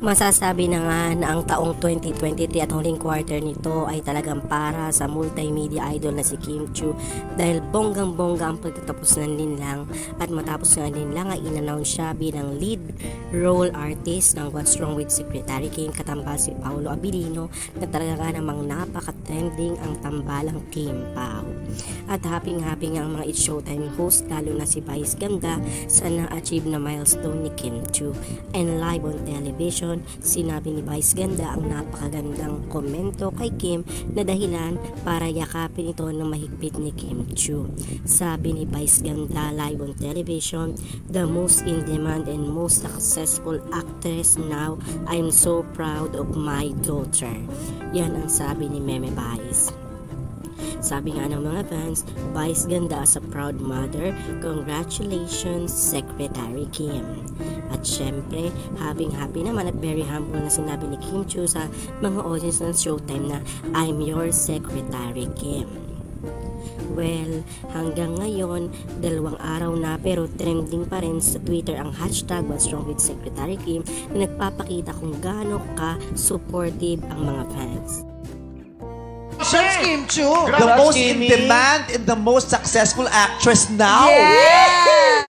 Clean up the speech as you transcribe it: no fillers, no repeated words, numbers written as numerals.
Masasabi na nga na ang taong 2023 at huling quarter nito ay talagang para sa multimedia idol na si Kim Chiu dahil bonggang-bongga ang pagtatapos ng linlang at matapos ng linlang ay in-announce siya bilang lead role artist ng What's Wrong with Secretary Kim, katambal si Paolo Abilino na talaga namang napaka-trending ang tambalang Kim Pao. At happy-happy nga ang mga It's Showtime host lalo na si Vice Ganda sa na-achieve na milestone ni Kim Chiu. And live on television, sinabi ni Vice Ganda ang napakagandang komento kay Kim na dahilan para yakapin ito ng mahigpit ni Kim Chiu. Sabi ni Vice Ganda live on television, "The most in demand and most successful actress now. I'm so proud of my daughter." Yan ang sabi ni Meme Vice. Sabi nga ng mga fans, Vice Ganda as a proud mother, congratulations Secretary Kim. At syempre, happy naman at very humble na sinabi ni Kim Chiu sa mga audience ng Showtime na I'm your Secretary Kim. Well, hanggang ngayon, 2 araw na pero trending pa rin sa Twitter ang hashtag What's Wrong with Secretary Kim na nagpapakita kung gaano ka-supportive ang mga fans. Kim Chiu, the most in demand and the most successful actress now. Yes!